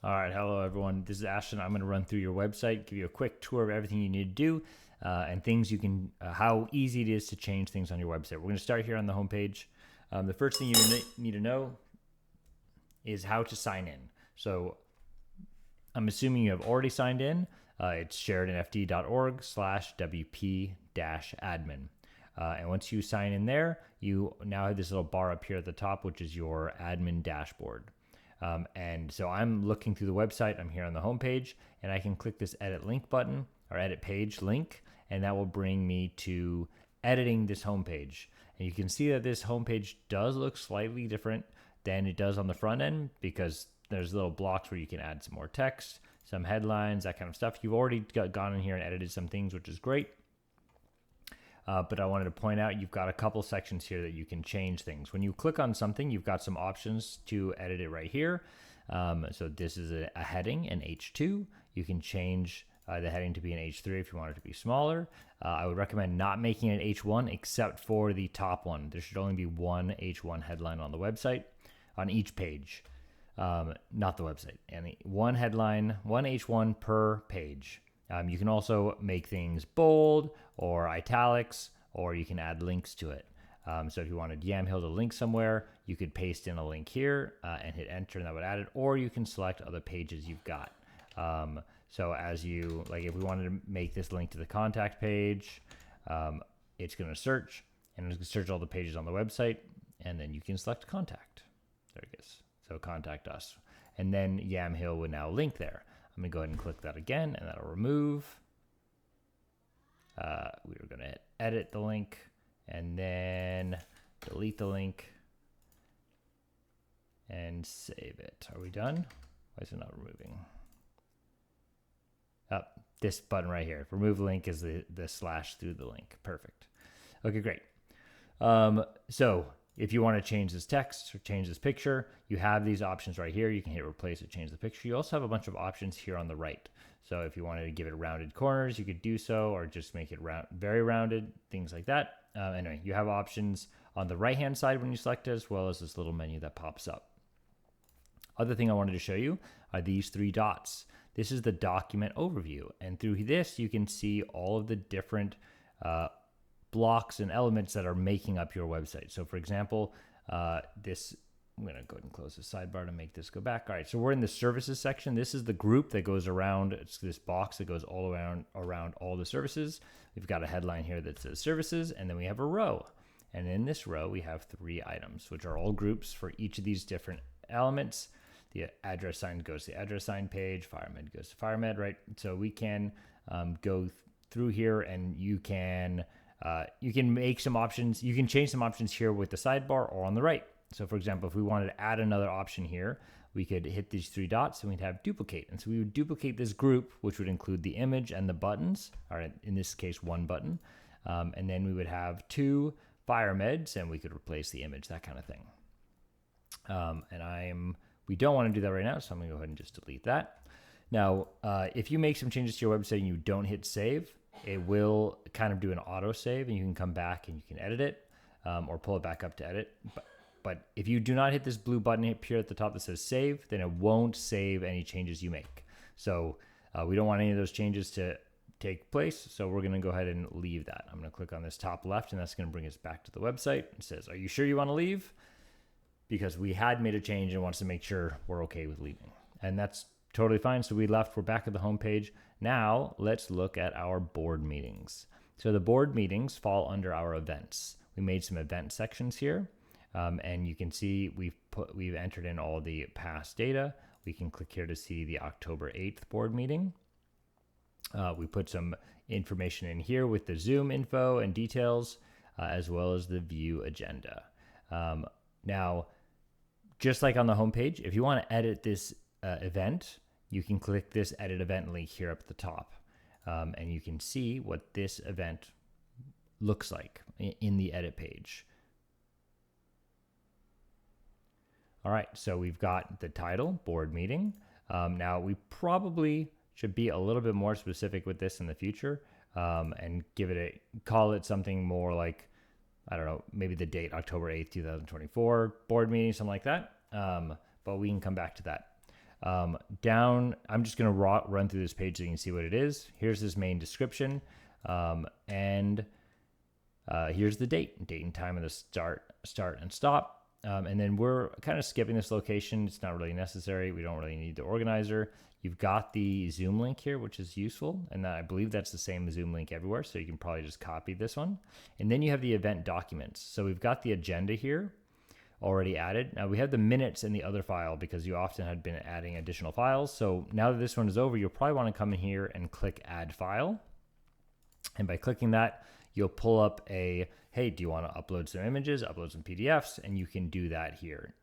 All right, hello everyone. This is Ashton. I'm going to run through your website, give you a quick tour of everything you need to do, and things you can, how easy it is to change things on your website. We're going to start here on the homepage. The first thing you need to know is how to sign in. So I'm assuming you have already signed in. It's sheridanfd.org/wp-admin. And once you sign in there, you now have this little bar up here at the top, which is your admin dashboard. And so I'm looking through the website. I'm here on the home page, and I can click this edit link button or edit page link, and that will bring me to editing this home page. And you can see that this home page does look slightly different than it does on the front end, because there's little blocks where you can add some more text, some headlines, that kind of stuff. You've already gone in here and edited some things, which is great. But I wanted to point out you've got a couple sections here that you can change things. When you click on something, you've got some options to edit it right here. So this is a heading, an H2. You can change the heading to be an H3 if you want it to be smaller. I would recommend not making it an H1 except for the top one. There should only be one H1 headline on the website, on each page, not the website. And one headline, one H1 per page. You can also make things bold or italics, or you can add links to it. So if you wanted Yamhill to link somewhere, you could paste in a link here and hit enter, and that would add it, or you can select other pages you've got. So as you, like if we wanted to make this link to the contact page, it's going to search, and it's going to search all the pages on the website, and then you can select contact. There it is. So contact us. And then Yamhill would now link there. I'm going to go ahead and click that again, and that'll remove. We were going to hit edit the link, and then delete the link, and save it. Are we done? Why is it not removing? This button right here. Remove link is the slash through the link. Perfect. Okay, great. So if you want to change this text or change this picture, you have these options right here. You can hit replace or change the picture. You also have a bunch of options here on the right. So if you wanted to give it rounded corners, you could do so, or just make it very rounded, things like that. Anyway, you have options on the right-hand side when you select it, as well as this little menu that pops up. Other thing I wanted to show you are these three dots. This is the document overview. And through this, you can see all of the different blocks and elements that are making up your website. So for example, I'm going to go ahead and close the sidebar to make this go back. All right, so we're in the services section. This is the group that goes around. It's this box that goes all around all the services. We've got a headline here that says services, and then we have a row. And in this row, we have 3 items, which are all groups for each of these different elements. The address sign goes to the address sign page. FireMed goes to FireMed, right? So we can go through here, and you can make some options. You can change some options here with the sidebar or on the right. So for example, if we wanted to add another option here, we could hit these 3 dots and we'd have duplicate. And so we would duplicate this group, which would include the image and the buttons, or in this case, 1 button. And then we would have 2 FireMeds, and we could replace the image, that kind of thing. We don't want to do that right now, so I'm going to go ahead and just delete that. Now, if you make some changes to your website and you don't hit save, it will kind of do an auto save, and you can come back and you can edit it or pull it back up to edit. But if you do not hit this blue button up here at the top that says save, then it won't save any changes you make. So we don't want any of those changes to take place. So we're going to go ahead and leave that. I'm going to click on this top left, and that's going to bring us back to the website. It says, are you sure you want to leave? Because we had made a change and wants to make sure we're okay with leaving. And that's totally fine. So we left. We're back at the home page. Now let's look at our board meetings. So the board meetings fall under our events. We made some event sections here. And you can see we've entered in all the past data. We can click here to see the October 8th board meeting. We put some information in here with the Zoom info and details, as well as the view agenda. Now, just like on the homepage, if you want to edit this event, you can click this edit event link here up at the top. And you can see what this event looks like in the edit page. All right, so we've got the title, board meeting. Now, we probably should be a little bit more specific with this in the future and call it something more like, I don't know, maybe the date, October 8th, 2024, board meeting, something like that. But we can come back to that. Down, I'm just going to run through this page so you can see what it is. Here's this main description, and here's the date and time of the start and stop. And then we're kind of skipping this location. It's not really necessary. We don't really need the organizer. You've got the Zoom link here, which is useful. And I believe that's the same Zoom link everywhere. So you can probably just copy this one. And then you have the event documents. So we've got the agenda here already added. Now we have the minutes in the other file because you often had been adding additional files. So now that this one is over, you'll probably want to come in here and click add file. And by clicking that, you'll pull up a, hey, do you want to upload some images, upload some PDFs? And you can do that here.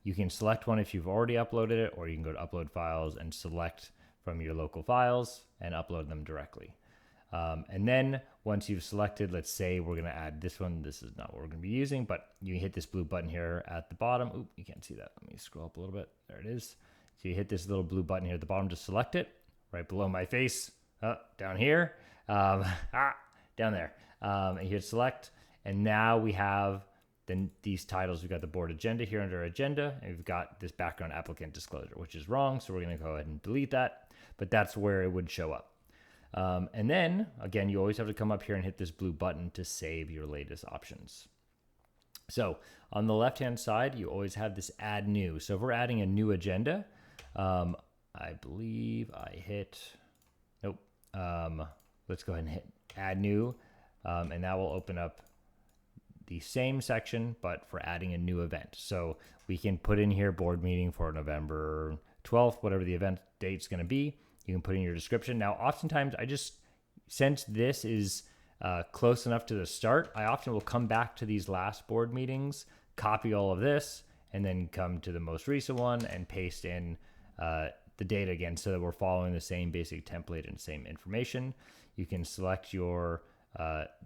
You can select one if you've already uploaded it, or you can go to upload files and select from your local files and upload them directly. And then once you've selected, let's say we're going to add this one. This is not what we're going to be using, but you hit this blue button here at the bottom. Oop, you can't see that. Let me scroll up a little bit. There it is. So you hit this little blue button here at the bottom to select it, right below my face, down here, down there. And you hit select. And now we have then these titles. We've got the board agenda here under agenda, and we've got this background applicant disclosure, which is wrong. So we're going to go ahead and delete that, but that's where it would show up. And then again, you always have to come up here and hit this blue button to save your latest options. So on the left-hand side, you always have this add new. So if we're adding a new agenda, I believe I hit, nope. Let's go ahead and hit add new. And that will open up the same section, but for adding a new event. So we can put in here board meeting for November 12th, whatever the event date's going to be. You can put in your description. Now, oftentimes since this is close enough to the start, I often will come back to these last board meetings, copy all of this, and then come to the most recent one and paste in the data again so that we're following the same basic template and same information. You can select your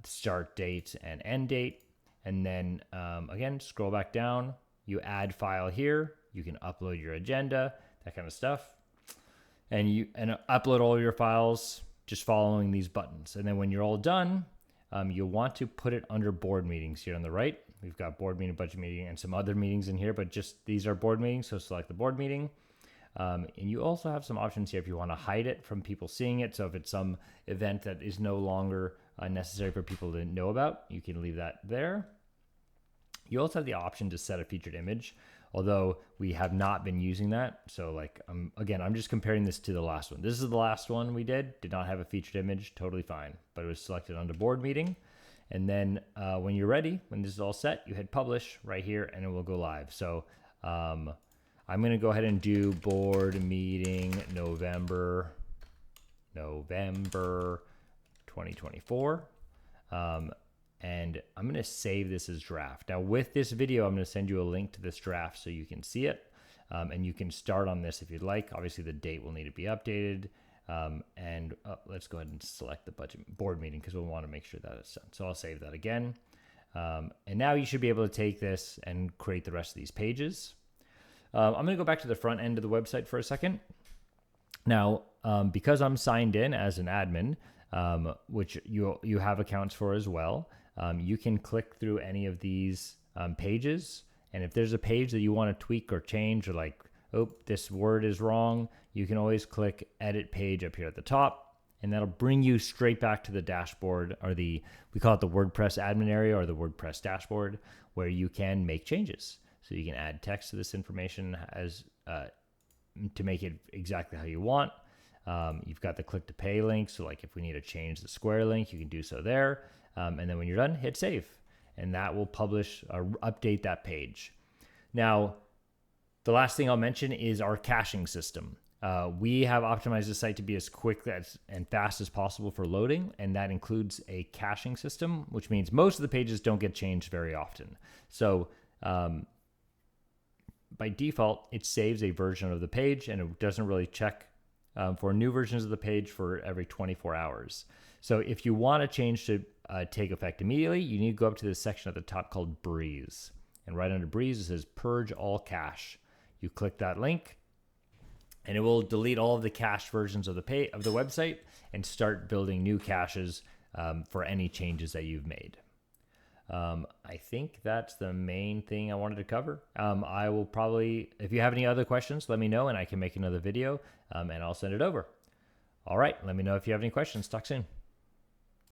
start date and end date. And then again, scroll back down, you add file here, you can upload your agenda, that kind of stuff. And you upload all your files just following these buttons. And then when you're all done, you'll want to put it under board meetings here on the right. We've got board meeting, budget meeting, and some other meetings in here, but just these are board meetings. So select the board meeting. And you also have some options here if you want to hide it from people seeing it. So if it's some event that is no longer necessary for people to know about, you can leave that there. You also have the option to set a featured image, although we have not been using that. So like, again, I'm just comparing this to the last one. This is the last one we did not have a featured image, totally fine, but it was selected under board meeting. And then when you're ready, when this is all set, you hit publish right here and it will go live. So I'm going to go ahead and do board meeting November 2024. And I'm going to save this as draft. Now with this video, I'm going to send you a link to this draft so you can see it. And you can start on this if you'd like. Obviously the date will need to be updated. Let's go ahead and select the budget board meeting because we'll want to make sure that it's done. So I'll save that again. And now you should be able to take this and create the rest of these pages. I'm going to go back to the front end of the website for a second. Now, because I'm signed in as an admin, which you have accounts for as well, you can click through any of these pages. And if there's a page that you want to tweak or change, or like, oh, this word is wrong, you can always click edit page up here at the top. And that'll bring you straight back to the dashboard, or we call it the WordPress admin area or the WordPress dashboard, where you can make changes. So you can add text to this information as to make it exactly how you want. You've got the click to pay link. So like if we need to change the Square link, you can do so there. And then when you're done, hit save, and that will publish or update that page. Now, the last thing I'll mention is our caching system. We have optimized the site to be as quick and fast as possible for loading, and that includes a caching system, which means most of the pages don't get changed very often. So by default, it saves a version of the page, and it doesn't really check for new versions of the page for every 24 hours. So if you want a change to take effect immediately, you need to go up to this section at the top called Breeze. And right under Breeze, it says Purge All Cache. You click that link, and it will delete all of the cached versions of the website and start building new caches for any changes that you've made. I think that's the main thing I wanted to cover. I will probably, if you have any other questions, let me know and I can make another video and I'll send it over. All right, let me know if you have any questions. Talk soon.